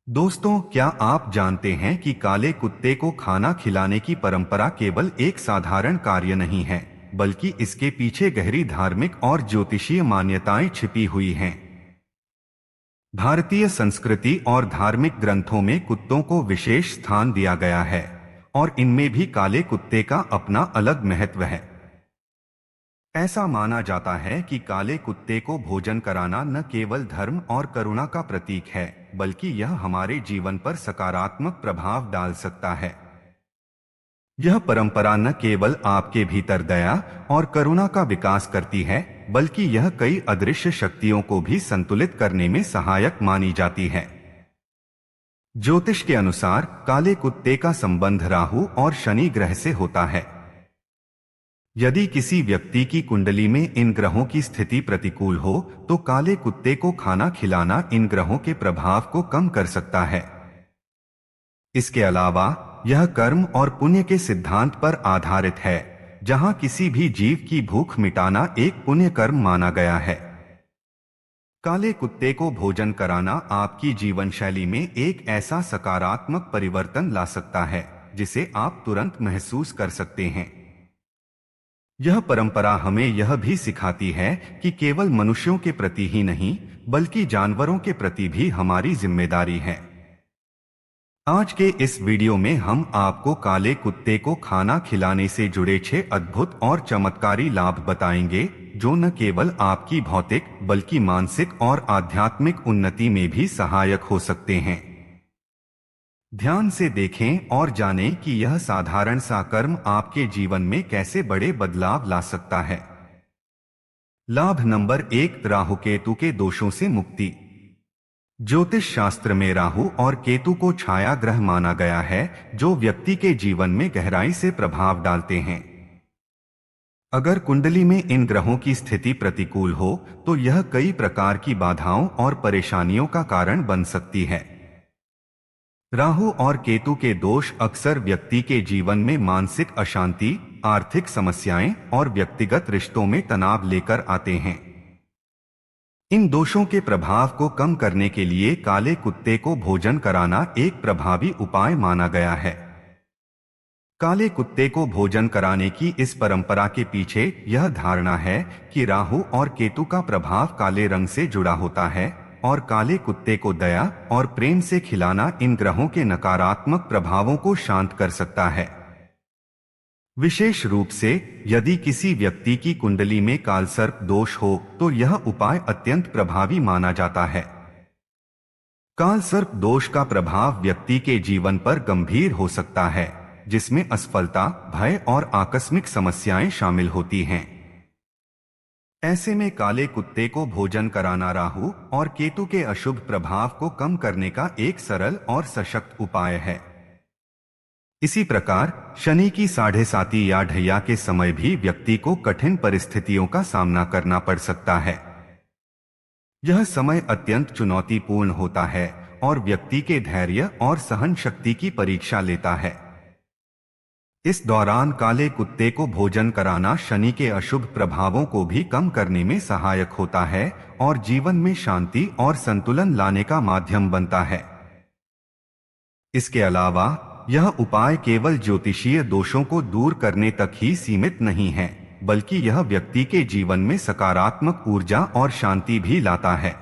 दोस्तों, क्या आप जानते हैं कि काले कुत्ते को खाना खिलाने की परंपरा केवल एक साधारण कार्य नहीं है, बल्कि इसके पीछे गहरी धार्मिक और ज्योतिषीय मान्यताएं छिपी हुई हैं। भारतीय संस्कृति और धार्मिक ग्रंथों में कुत्तों को विशेष स्थान दिया गया है और इनमें भी काले कुत्ते का अपना अलग महत्व है। ऐसा माना जाता है कि काले कुत्ते को भोजन कराना न केवल धर्म और करुणा का प्रतीक है, बल्कि यह हमारे जीवन पर सकारात्मक प्रभाव डाल सकता है। यह परंपरा न केवल आपके भीतर दया और करुणा का विकास करती है, बल्कि यह कई अदृश्य शक्तियों को भी संतुलित करने में सहायक मानी जाती है। ज्योतिष के अनुसार काले कुत्ते का संबंध राहु और शनि ग्रह से होता है। यदि किसी व्यक्ति की कुंडली में इन ग्रहों की स्थिति प्रतिकूल हो, तो काले कुत्ते को खाना खिलाना इन ग्रहों के प्रभाव को कम कर सकता है। इसके अलावा यह कर्म और पुण्य के सिद्धांत पर आधारित है, जहां किसी भी जीव की भूख मिटाना एक पुण्य कर्म माना गया है। काले कुत्ते को भोजन कराना आपकी जीवन शैली में एक ऐसा सकारात्मक परिवर्तन ला सकता है, जिसे आप तुरंत महसूस कर सकते हैं। यह परंपरा हमें यह भी सिखाती है कि केवल मनुष्यों के प्रति ही नहीं, बल्कि जानवरों के प्रति भी हमारी जिम्मेदारी है। आज के इस वीडियो में हम आपको काले कुत्ते को खाना खिलाने से जुड़े 6 अद्भुत और चमत्कारी लाभ बताएंगे, जो न केवल आपकी भौतिक बल्कि मानसिक और आध्यात्मिक उन्नति में भी सहायक हो सकते हैं। ध्यान से देखें और जानें कि यह साधारण सा कर्म आपके जीवन में कैसे बड़े बदलाव ला सकता है। लाभ नंबर 1, राहु केतु के दोषों से मुक्ति। ज्योतिष शास्त्र में राहु और केतु को छाया ग्रह माना गया है, जो व्यक्ति के जीवन में गहराई से प्रभाव डालते हैं। अगर कुंडली में इन ग्रहों की स्थिति प्रतिकूल हो, तो यह कई प्रकार की बाधाओं और परेशानियों का कारण बन सकती है। राहु और केतु के दोष अक्सर व्यक्ति के जीवन में मानसिक अशांति, आर्थिक समस्याएं और व्यक्तिगत रिश्तों में तनाव लेकर आते हैं। इन दोषों के प्रभाव को कम करने के लिए काले कुत्ते को भोजन कराना एक प्रभावी उपाय माना गया है। काले कुत्ते को भोजन कराने की इस परंपरा के पीछे यह धारणा है कि राहु और केतु का प्रभाव काले रंग से जुड़ा होता है और काले कुत्ते को दया और प्रेम से खिलाना इन ग्रहों के नकारात्मक प्रभावों को शांत कर सकता है। विशेष रूप से यदि किसी व्यक्ति की कुंडली में कालसर्प दोष हो, तो यह उपाय अत्यंत प्रभावी माना जाता है। कालसर्प दोष का प्रभाव व्यक्ति के जीवन पर गंभीर हो सकता है, जिसमें असफलता, भय और आकस्मिक समस्याएं शामिल होती हैं। ऐसे में काले कुत्ते को भोजन कराना राहु और केतु के अशुभ प्रभाव को कम करने का एक सरल और सशक्त उपाय है। इसी प्रकार शनि की 7.5 या ढैया के समय भी व्यक्ति को कठिन परिस्थितियों का सामना करना पड़ सकता है। यह समय अत्यंत चुनौतीपूर्ण होता है और व्यक्ति के धैर्य और सहन शक्ति की परीक्षा लेता है। इस दौरान काले कुत्ते को भोजन कराना शनि के अशुभ प्रभावों को भी कम करने में सहायक होता है और जीवन में शांति और संतुलन लाने का माध्यम बनता है। इसके अलावा यह उपाय केवल ज्योतिषीय दोषों को दूर करने तक ही सीमित नहीं है, बल्कि यह व्यक्ति के जीवन में सकारात्मक ऊर्जा और शांति भी लाता है।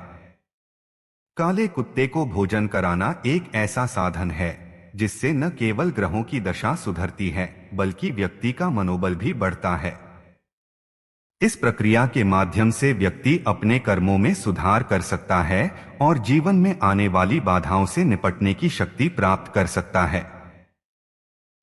काले कुत्ते को भोजन कराना एक ऐसा साधन है जिससे न केवल ग्रहों की दशा सुधरती है, बल्कि व्यक्ति का मनोबल भी बढ़ता है। इस प्रक्रिया के माध्यम से व्यक्ति अपने कर्मों में सुधार कर सकता है और जीवन में आने वाली बाधाओं से निपटने की शक्ति प्राप्त कर सकता है।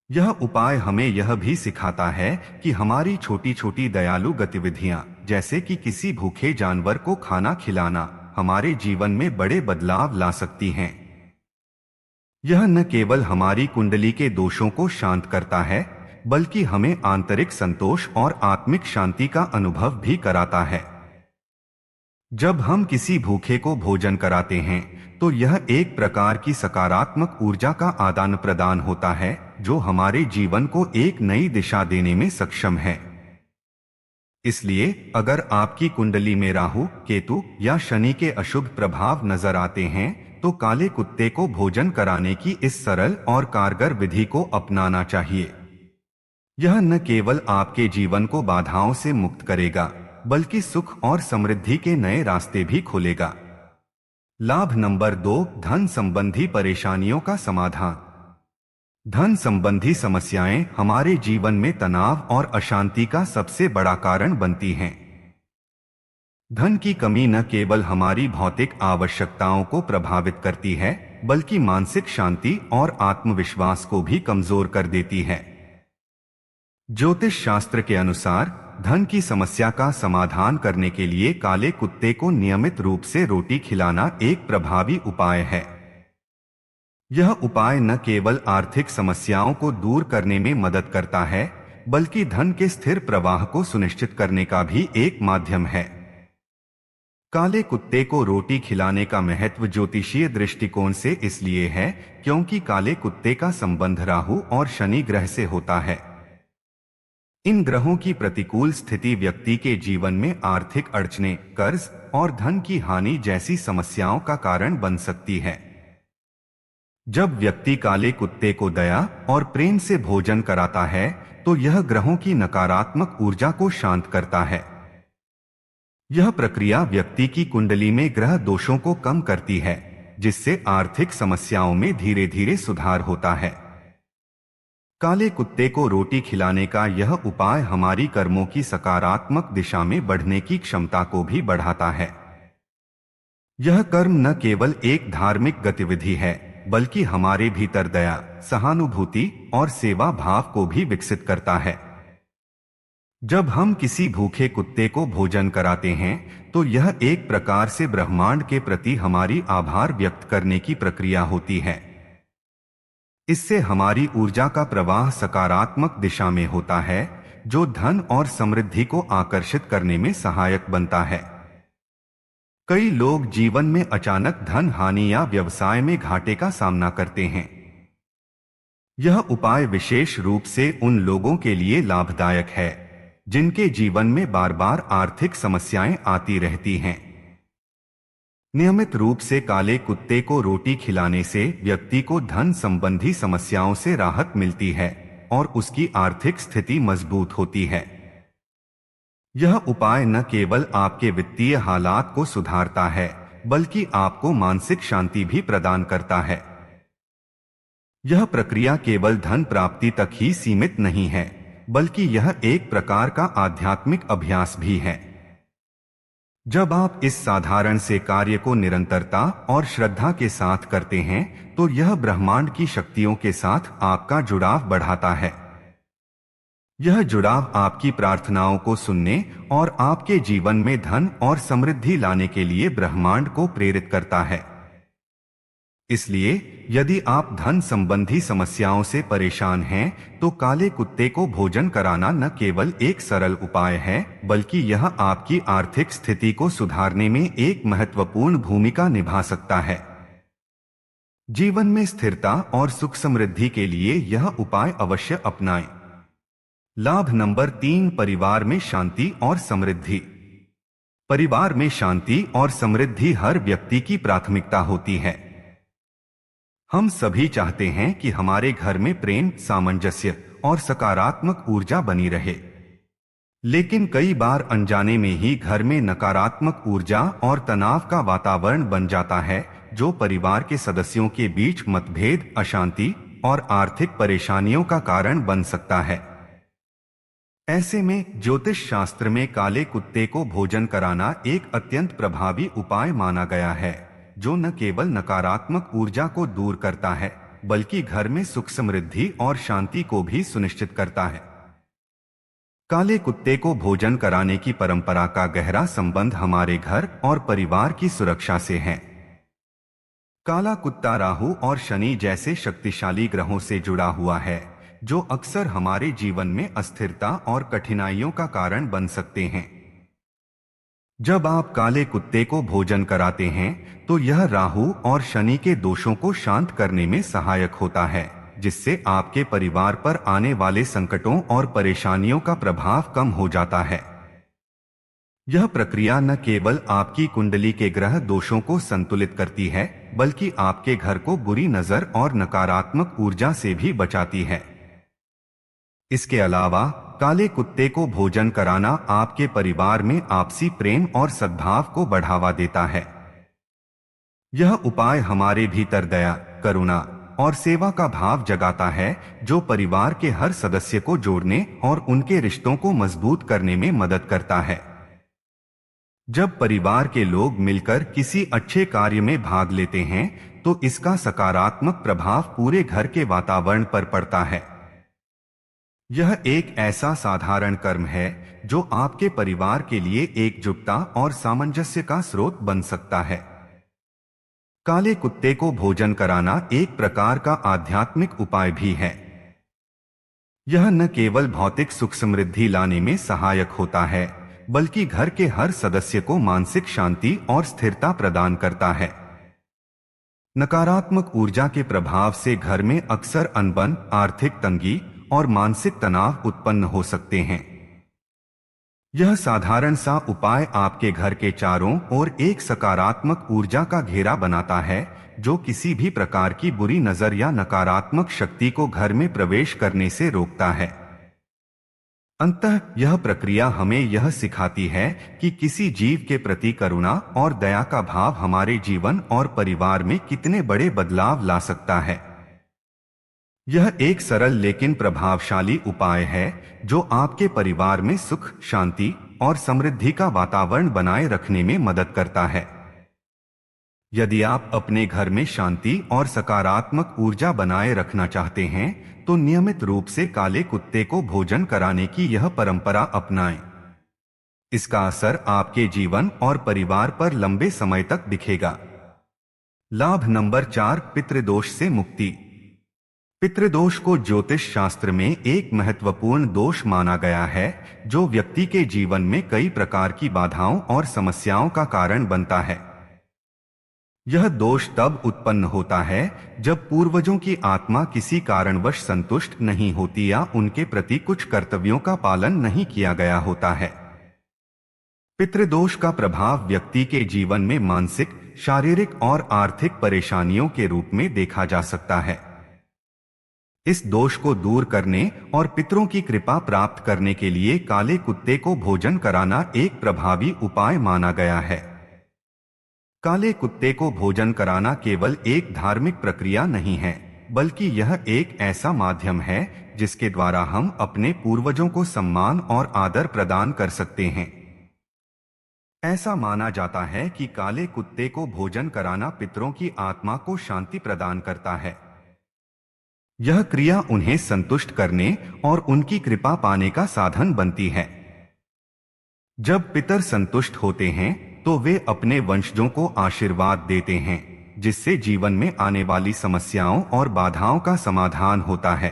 यह उपाय हमें यह भी सिखाता है कि हमारी छोटी छोटी दयालु गतिविधियां, जैसे कि किसी भूखे जानवर को खाना खिलाना, हमारे जीवन में बड़े बदलाव ला सकती हैं। यह न केवल हमारी कुंडली के दोषों को शांत करता है, बल्कि हमें आंतरिक संतोष और आत्मिक शांति का अनुभव भी कराता है। जब हम किसी भूखे को भोजन कराते हैं, तो यह एक प्रकार की सकारात्मक ऊर्जा का आदान प्रदान होता है, जो हमारे जीवन को एक नई दिशा देने में सक्षम है। इसलिए अगर आपकी कुंडली में राहु, केतु या शनि के अशुभ प्रभाव नजर आते हैं, तो तो काले कुत्ते को भोजन कराने की इस सरल और कारगर विधि को अपनाना चाहिए। यह न केवल आपके जीवन को बाधाओं से मुक्त करेगा, बल्कि सुख और समृद्धि के नए रास्ते भी खोलेगा। लाभ नंबर 2, धन संबंधी परेशानियों का समाधान। धन संबंधी समस्याएं हमारे जीवन में तनाव और अशांति का सबसे बड़ा कारण बनती हैं। धन की कमी न केवल हमारी भौतिक आवश्यकताओं को प्रभावित करती है, बल्कि मानसिक शांति और आत्मविश्वास को भी कमजोर कर देती है। ज्योतिष शास्त्र के अनुसार धन की समस्या का समाधान करने के लिए काले कुत्ते को नियमित रूप से रोटी खिलाना एक प्रभावी उपाय है। यह उपाय न केवल आर्थिक समस्याओं को दूर करने में मदद करता है, बल्कि धन के स्थिर प्रवाह को सुनिश्चित करने का भी एक माध्यम है। काले कुत्ते को रोटी खिलाने का महत्व ज्योतिषीय दृष्टिकोण से इसलिए है क्योंकि काले कुत्ते का संबंध राहु और शनि ग्रह से होता है। इन ग्रहों की प्रतिकूल स्थिति व्यक्ति के जीवन में आर्थिक अड़चनें, कर्ज और धन की हानि जैसी समस्याओं का कारण बन सकती है। जब व्यक्ति काले कुत्ते को दया और प्रेम से भोजन कराता है, तो यह ग्रहों की नकारात्मक ऊर्जा को शांत करता है। यह प्रक्रिया व्यक्ति की कुंडली में ग्रह दोषों को कम करती है, जिससे आर्थिक समस्याओं में धीरे धीरे सुधार होता है। काले कुत्ते को रोटी खिलाने का यह उपाय हमारी कर्मों की सकारात्मक दिशा में बढ़ने की क्षमता को भी बढ़ाता है। यह कर्म न केवल एक धार्मिक गतिविधि है, बल्कि हमारे भीतर दया, सहानुभूति और सेवा भाव को भी विकसित करता है। जब हम किसी भूखे कुत्ते को भोजन कराते हैं, तो यह एक प्रकार से ब्रह्मांड के प्रति हमारी आभार व्यक्त करने की प्रक्रिया होती है। इससे हमारी ऊर्जा का प्रवाह सकारात्मक दिशा में होता है, जो धन और समृद्धि को आकर्षित करने में सहायक बनता है। कई लोग जीवन में अचानक धन हानि या व्यवसाय में घाटे का सामना करते हैं। यह उपाय विशेष रूप से उन लोगों के लिए लाभदायक है जिनके जीवन में बार बार आर्थिक समस्याएं आती रहती हैं। नियमित रूप से काले कुत्ते को रोटी खिलाने से व्यक्ति को धन संबंधी समस्याओं से राहत मिलती है और उसकी आर्थिक स्थिति मजबूत होती है। यह उपाय न केवल आपके वित्तीय हालात को सुधारता है, बल्कि आपको मानसिक शांति भी प्रदान करता है। यह प्रक्रिया केवल धन प्राप्ति तक ही सीमित नहीं है, बल्कि यह एक प्रकार का आध्यात्मिक अभ्यास भी है। जब आप इस साधारण से कार्य को निरंतरता और श्रद्धा के साथ करते हैं, तो यह ब्रह्मांड की शक्तियों के साथ आपका जुड़ाव बढ़ाता है। यह जुड़ाव आपकी प्रार्थनाओं को सुनने और आपके जीवन में धन और समृद्धि लाने के लिए ब्रह्मांड को प्रेरित करता है। इसलिए यदि आप धन संबंधी समस्याओं से परेशान हैं, तो काले कुत्ते को भोजन कराना न केवल एक सरल उपाय है, बल्कि यह आपकी आर्थिक स्थिति को सुधारने में एक महत्वपूर्ण भूमिका निभा सकता है। जीवन में स्थिरता और सुख समृद्धि के लिए यह उपाय अवश्य अपनाएं। लाभ नंबर 3, परिवार में शांति और समृद्धि। परिवार में शांति और समृद्धि हर व्यक्ति की प्राथमिकता होती है। हम सभी चाहते हैं कि हमारे घर में प्रेम, सामंजस्य और सकारात्मक ऊर्जा बनी रहे। लेकिन कई बार अनजाने में ही घर में नकारात्मक ऊर्जा और तनाव का वातावरण बन जाता है, जो परिवार के सदस्यों के बीच मतभेद, अशांति और आर्थिक परेशानियों का कारण बन सकता है। ऐसे में ज्योतिष शास्त्र में काले कुत्ते को भोजन कराना एक अत्यंत प्रभावी उपाय माना गया है, जो न केवल नकारात्मक ऊर्जा को दूर करता है, बल्कि घर में सुख समृद्धि और शांति को भी सुनिश्चित करता है। काले कुत्ते को भोजन कराने की परंपरा का गहरा संबंध हमारे घर और परिवार की सुरक्षा से है। काला कुत्ता राहु और शनि जैसे शक्तिशाली ग्रहों से जुड़ा हुआ है, जो अक्सर हमारे जीवन में अस्थिरता और कठिनाइयों का कारण बन सकते हैं। जब आप काले कुत्ते को भोजन कराते हैं, तो यह राहु और शनि के दोषों को शांत करने में सहायक होता है, जिससे आपके परिवार पर आने वाले संकटों और परेशानियों का प्रभाव कम हो जाता है। यह प्रक्रिया न केवल आपकी कुंडली के ग्रह दोषों को संतुलित करती है, बल्कि आपके घर को बुरी नजर और नकारात्मक ऊर्जा से भी बचाती है। इसके अलावा काले कुत्ते को भोजन कराना आपके परिवार में आपसी प्रेम और सद्भाव को बढ़ावा देता है। यह उपाय हमारे भीतर दया, करुणा और सेवा का भाव जगाता है, जो परिवार के हर सदस्य को जोड़ने और उनके रिश्तों को मजबूत करने में मदद करता है। जब परिवार के लोग मिलकर किसी अच्छे कार्य में भाग लेते हैं, तो इसका सकारात्मक प्रभाव पूरे घर के वातावरण पर पड़ता है। यह एक ऐसा साधारण कर्म है जो आपके परिवार के लिए एकजुटता और सामंजस्य का स्रोत बन सकता है। काले कुत्ते को भोजन कराना एक प्रकार का आध्यात्मिक उपाय भी है। यह न केवल भौतिक सुख समृद्धि लाने में सहायक होता है, बल्कि घर के हर सदस्य को मानसिक शांति और स्थिरता प्रदान करता है। नकारात्मक ऊर्जा के प्रभाव से घर में अक्सर अनबन, आर्थिक तंगी और मानसिक तनाव उत्पन्न हो सकते हैं। यह साधारण सा उपाय आपके घर के चारों ओर एक सकारात्मक ऊर्जा का घेरा बनाता है, जो किसी भी प्रकार की बुरी नजर या नकारात्मक शक्ति को घर में प्रवेश करने से रोकता है। अंततः यह प्रक्रिया हमें यह सिखाती है कि किसी जीव के प्रति करुणा और दया का भाव हमारे जीवन और परिवार में कितने बड़े बदलाव ला सकता है। यह एक सरल लेकिन प्रभावशाली उपाय है जो आपके परिवार में सुख, शांति और समृद्धि का वातावरण बनाए रखने में मदद करता है। यदि आप अपने घर में शांति और सकारात्मक ऊर्जा बनाए रखना चाहते हैं, तो नियमित रूप से काले कुत्ते को भोजन कराने की यह परंपरा अपनाएं। इसका असर आपके जीवन और परिवार पर लंबे समय तक दिखेगा। लाभ नंबर 4, पितृदोष से मुक्ति। पितृदोष को ज्योतिष शास्त्र में एक महत्वपूर्ण दोष माना गया है, जो व्यक्ति के जीवन में कई प्रकार की बाधाओं और समस्याओं का कारण बनता है। यह दोष तब उत्पन्न होता है जब पूर्वजों की आत्मा किसी कारणवश संतुष्ट नहीं होती या उनके प्रति कुछ कर्तव्यों का पालन नहीं किया गया होता है। पितृदोष का प्रभाव व्यक्ति के जीवन में मानसिक, शारीरिक और आर्थिक परेशानियों के रूप में देखा जा सकता है। इस दोष को दूर करने और पितरों की कृपा प्राप्त करने के लिए काले कुत्ते को भोजन कराना एक प्रभावी उपाय माना गया है। काले कुत्ते को भोजन कराना केवल एक धार्मिक प्रक्रिया नहीं है, बल्कि यह एक ऐसा माध्यम है जिसके द्वारा हम अपने पूर्वजों को सम्मान और आदर प्रदान कर सकते हैं। ऐसा माना जाता है कि काले कुत्ते को भोजन कराना पितरों की आत्मा को शांति प्रदान करता है। यह क्रिया उन्हें संतुष्ट करने और उनकी कृपा पाने का साधन बनती है। जब पितर संतुष्ट होते हैं, तो वे अपने वंशजों को आशीर्वाद देते हैं, जिससे जीवन में आने वाली समस्याओं और बाधाओं का समाधान होता है।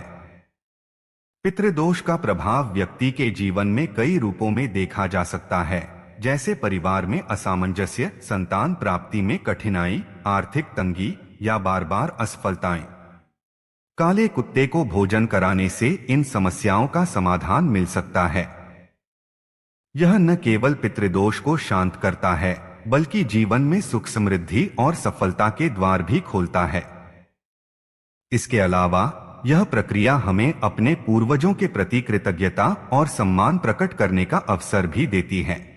पितृदोष का प्रभाव व्यक्ति के जीवन में कई रूपों में देखा जा सकता है, जैसे परिवार में असामंजस्य, संतान प्राप्ति में कठिनाई, आर्थिक तंगी या बार बार असफलताएं। काले कुत्ते को भोजन कराने से इन समस्याओं का समाधान मिल सकता है। यह न केवल पितृदोष को शांत करता है, बल्कि जीवन में सुख, समृद्धि और सफलता के द्वार भी खोलता है। इसके अलावा यह प्रक्रिया हमें अपने पूर्वजों के प्रति कृतज्ञता और सम्मान प्रकट करने का अवसर भी देती है।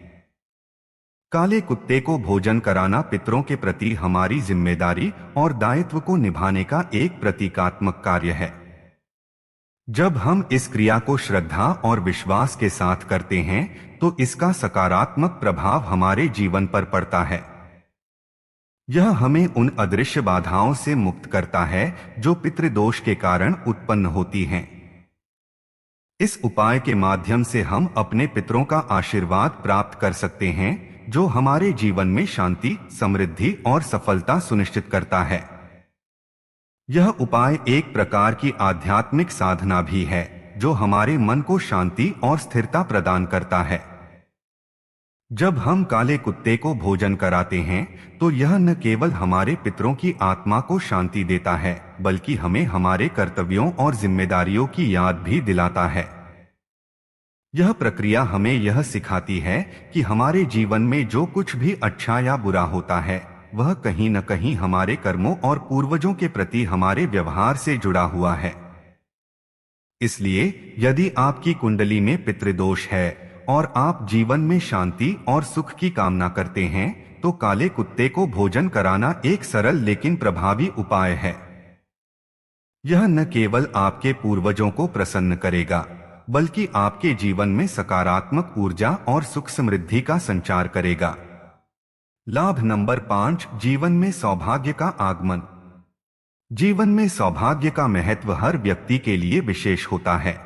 काले कुत्ते को भोजन कराना पितरों के प्रति हमारी जिम्मेदारी और दायित्व को निभाने का एक प्रतीकात्मक कार्य है। जब हम इस क्रिया को श्रद्धा और विश्वास के साथ करते हैं, तो इसका सकारात्मक प्रभाव हमारे जीवन पर पड़ता है। यह हमें उन अदृश्य बाधाओं से मुक्त करता है जो पितृदोष के कारण उत्पन्न होती हैं। इस उपाय के माध्यम से हम अपने पितरों का आशीर्वाद प्राप्त कर सकते हैं, जो हमारे जीवन में शांति, समृद्धि और सफलता सुनिश्चित करता है। यह उपाय एक प्रकार की आध्यात्मिक साधना भी है, जो हमारे मन को शांति और स्थिरता प्रदान करता है। जब हम काले कुत्ते को भोजन कराते हैं, तो यह न केवल हमारे पितरों की आत्मा को शांति देता है, बल्कि हमें हमारे कर्तव्यों और जिम्मेदारियों की याद भी दिलाता है। यह प्रक्रिया हमें यह सिखाती है कि हमारे जीवन में जो कुछ भी अच्छा या बुरा होता है वह कहीं न कहीं हमारे कर्मों और पूर्वजों के प्रति हमारे व्यवहार से जुड़ा हुआ है। इसलिए यदि आपकी कुंडली में पितृदोष है और आप जीवन में शांति और सुख की कामना करते हैं तो काले कुत्ते को भोजन कराना एक सरल लेकिन प्रभावी उपाय है। यह न केवल आपके पूर्वजों को प्रसन्न करेगा बल्कि आपके जीवन में सकारात्मक ऊर्जा और सुख समृद्धि का संचार करेगा। लाभ नंबर 5, जीवन में सौभाग्य का आगमन। जीवन में सौभाग्य का महत्व हर व्यक्ति के लिए विशेष होता है।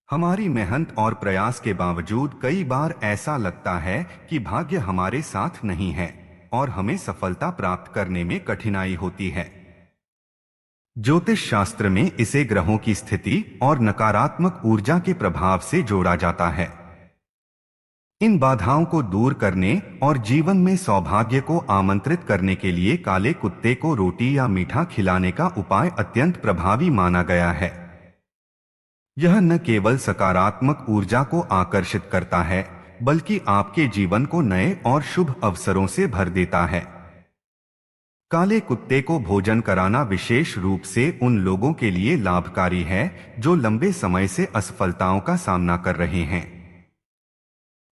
हमारी मेहनत और प्रयास के बावजूद कई बार ऐसा लगता है कि भाग्य हमारे साथ नहीं है और हमें सफलता प्राप्त करने में कठिनाई होती है। ज्योतिष शास्त्र में इसे ग्रहों की स्थिति और नकारात्मक ऊर्जा के प्रभाव से जोड़ा जाता है। इन बाधाओं को दूर करने और जीवन में सौभाग्य को आमंत्रित करने के लिए काले कुत्ते को रोटी या मीठा खिलाने का उपाय अत्यंत प्रभावी माना गया है। यह न केवल सकारात्मक ऊर्जा को आकर्षित करता है बल्कि आपके जीवन को नए और शुभ अवसरों से भर देता है। काले कुत्ते को भोजन कराना विशेष रूप से उन लोगों के लिए लाभकारी है जो लंबे समय से असफलताओं का सामना कर रहे हैं।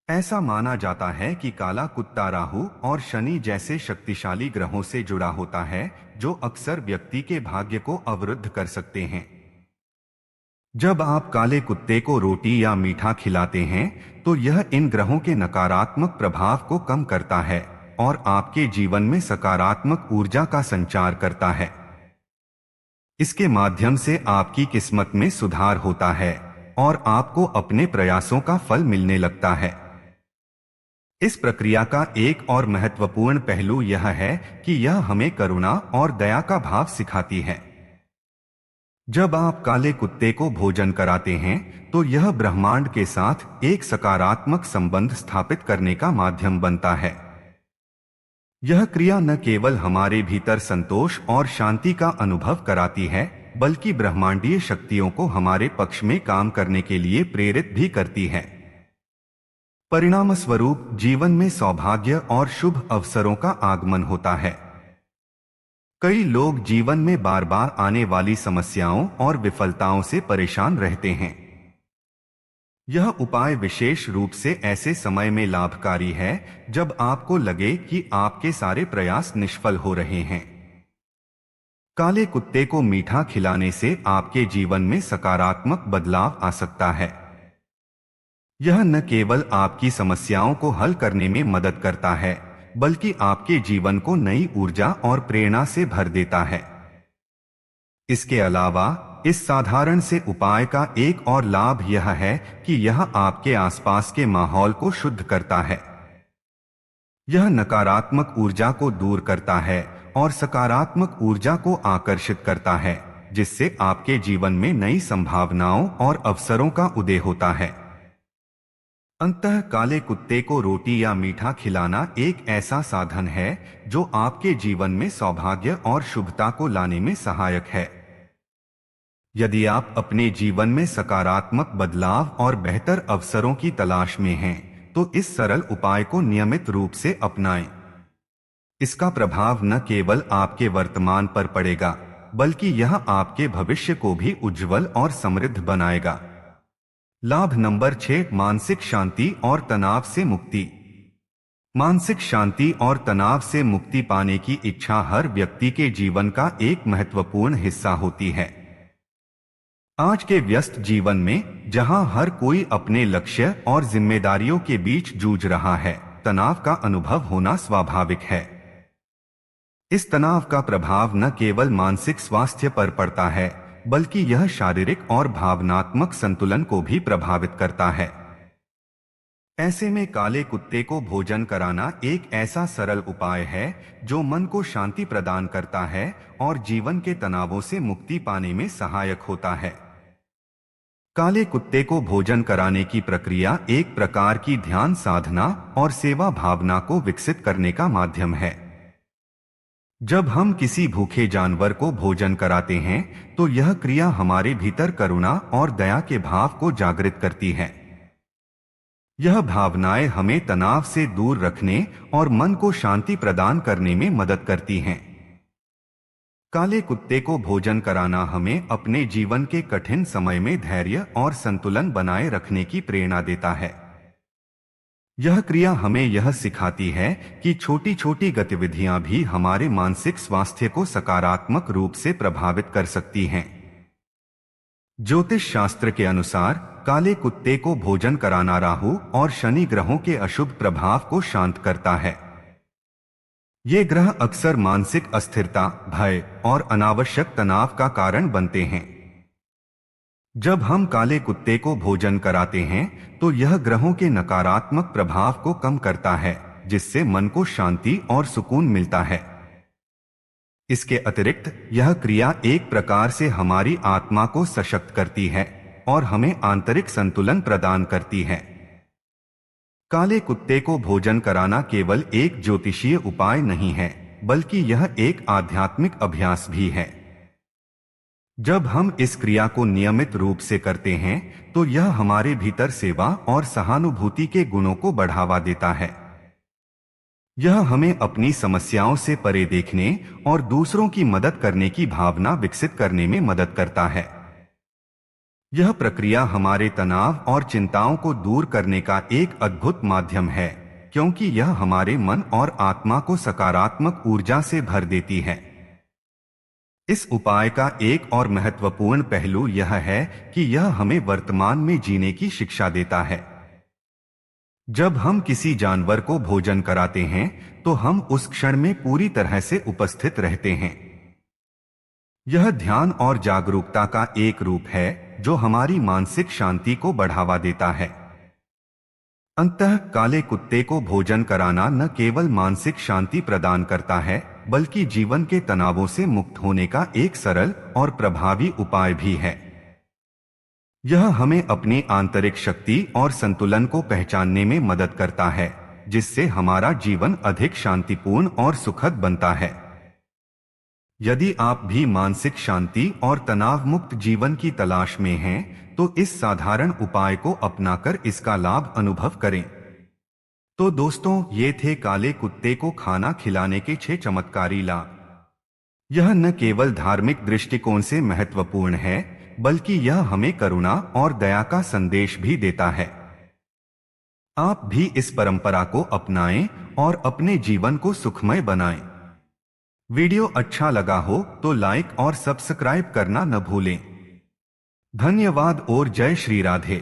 ऐसा माना जाता है कि काला कुत्ता राहु और शनि जैसे शक्तिशाली ग्रहों से जुड़ा होता है जो अक्सर व्यक्ति के भाग्य को अवरुद्ध कर सकते हैं। जब आप काले कुत्ते को रोटी या मीठा खिलाते हैं तो यह इन ग्रहों के नकारात्मक प्रभाव को कम करता है और आपके जीवन में सकारात्मक ऊर्जा का संचार करता है। इसके माध्यम से आपकी किस्मत में सुधार होता है और आपको अपने प्रयासों का फल मिलने लगता है। इस प्रक्रिया का एक और महत्वपूर्ण पहलू यह है कि यह हमें करुणा और दया का भाव सिखाती है। जब आप काले कुत्ते को भोजन कराते हैं तो यह ब्रह्मांड के साथ एक सकारात्मक संबंध स्थापित करने का माध्यम बनता है। यह क्रिया न केवल हमारे भीतर संतोष और शांति का अनुभव कराती है बल्कि ब्रह्मांडीय शक्तियों को हमारे पक्ष में काम करने के लिए प्रेरित भी करती है। परिणाम स्वरूप जीवन में सौभाग्य और शुभ अवसरों का आगमन होता है। कई लोग जीवन में बार बार आने वाली समस्याओं और विफलताओं से परेशान रहते हैं। यह उपाय विशेष रूप से ऐसे समय में लाभकारी है जब आपको लगे कि आपके सारे प्रयास निष्फल हो रहे हैं। काले कुत्ते को मीठा खिलाने से आपके जीवन में सकारात्मक बदलाव आ सकता है। यह न केवल आपकी समस्याओं को हल करने में मदद करता है बल्कि आपके जीवन को नई ऊर्जा और प्रेरणा से भर देता है। इसके अलावा इस साधारण से उपाय का एक और लाभ यह है कि यह आपके आसपास के माहौल को शुद्ध करता है। यह नकारात्मक ऊर्जा को दूर करता है और सकारात्मक ऊर्जा को आकर्षित करता है जिससे आपके जीवन में नई संभावनाओं और अवसरों का उदय होता है। अंततः काले कुत्ते को रोटी या मीठा खिलाना एक ऐसा साधन है जो आपके जीवन में सौभाग्य और शुभता को लाने में सहायक है। यदि आप अपने जीवन में सकारात्मक बदलाव और बेहतर अवसरों की तलाश में हैं, तो इस सरल उपाय को नियमित रूप से अपनाएं। इसका प्रभाव न केवल आपके वर्तमान पर पड़ेगा, बल्कि यह आपके भविष्य को भी उज्जवल और समृद्ध बनाएगा। लाभ नंबर 6, मानसिक शांति और तनाव से मुक्ति। मानसिक शांति और तनाव से मुक्ति पाने की इच्छा हर व्यक्ति के जीवन का एक महत्वपूर्ण हिस्सा होती है। आज के व्यस्त जीवन में जहां हर कोई अपने लक्ष्य और जिम्मेदारियों के बीच जूझ रहा है, तनाव का अनुभव होना स्वाभाविक है। इस तनाव का प्रभाव न केवल मानसिक स्वास्थ्य पर पड़ता है, बल्कि यह शारीरिक और भावनात्मक संतुलन को भी प्रभावित करता है। ऐसे में काले कुत्ते को भोजन कराना एक ऐसा सरल उपाय है जो मन को शांति प्रदान करता है और जीवन के तनावों से मुक्ति पाने में सहायक होता है। काले कुत्ते को भोजन कराने की प्रक्रिया एक प्रकार की ध्यान साधना और सेवा भावना को विकसित करने का माध्यम है। जब हम किसी भूखे जानवर को भोजन कराते हैं तो यह क्रिया हमारे भीतर करुणा और दया के भाव को जागृत करती है। यह भावनाएं हमें तनाव से दूर रखने और मन को शांति प्रदान करने में मदद करती हैं। काले कुत्ते को भोजन कराना हमें अपने जीवन के कठिन समय में धैर्य और संतुलन बनाए रखने की प्रेरणा देता है। यह क्रिया हमें यह सिखाती है कि छोटी छोटी गतिविधियां भी हमारे मानसिक स्वास्थ्य को सकारात्मक रूप से प्रभावित कर सकती हैं। ज्योतिष शास्त्र के अनुसार काले कुत्ते को भोजन कराना राहु और शनि ग्रहों के अशुभ प्रभाव को शांत करता है। ये ग्रह अक्सर मानसिक अस्थिरता, भय और अनावश्यक तनाव का कारण बनते हैं। जब हम काले कुत्ते को भोजन कराते हैं तो यह ग्रहों के नकारात्मक प्रभाव को कम करता है, जिससे मन को शांति और सुकून मिलता है। इसके अतिरिक्त यह क्रिया एक प्रकार से हमारी आत्मा को सशक्त करती है और हमें आंतरिक संतुलन प्रदान करती है। काले कुत्ते को भोजन कराना केवल एक ज्योतिषीय उपाय नहीं है, बल्कि यह एक आध्यात्मिक अभ्यास भी है। जब हम इस क्रिया को नियमित रूप से करते हैं तो यह हमारे भीतर सेवा और सहानुभूति के गुणों को बढ़ावा देता है। यह हमें अपनी समस्याओं से परे देखने और दूसरों की मदद करने की भावना विकसित करने में मदद करता है। यह प्रक्रिया हमारे तनाव और चिंताओं को दूर करने का एक अद्भुत माध्यम है, क्योंकि यह हमारे मन और आत्मा को सकारात्मक ऊर्जा से भर देती है। इस उपाय का एक और महत्वपूर्ण पहलू यह है कि यह हमें वर्तमान में जीने की शिक्षा देता है। जब हम किसी जानवर को भोजन कराते हैं तो हम उस क्षण में पूरी तरह से उपस्थित रहते हैं। यह ध्यान और जागरूकता का एक रूप है जो हमारी मानसिक शांति को बढ़ावा देता है। अंततः काले कुत्ते को भोजन कराना न केवल मानसिक शांति प्रदान करता है, बल्कि जीवन के तनावों से मुक्त होने का एक सरल और प्रभावी उपाय भी है। यह हमें अपनी आंतरिक शक्ति और संतुलन को पहचानने में मदद करता है, जिससे हमारा जीवन अधिक शांतिपूर्ण और सुखद बनता है। यदि आप भी मानसिक शांति और तनाव मुक्त जीवन की तलाश में हैं, तो इस साधारण उपाय को अपनाकर इसका लाभ अनुभव करें। तो दोस्तों, ये थे काले कुत्ते को खाना खिलाने के 6 चमत्कारी लाभ। यह न केवल धार्मिक दृष्टिकोण से महत्वपूर्ण है, बल्कि यह हमें करुणा और दया का संदेश भी देता है। आप भी इस परंपरा को अपनाएं और अपने जीवन को सुखमय बनाएं। वीडियो अच्छा लगा हो तो लाइक और सब्सक्राइब करना न भूलें। धन्यवाद और जय श्री राधे।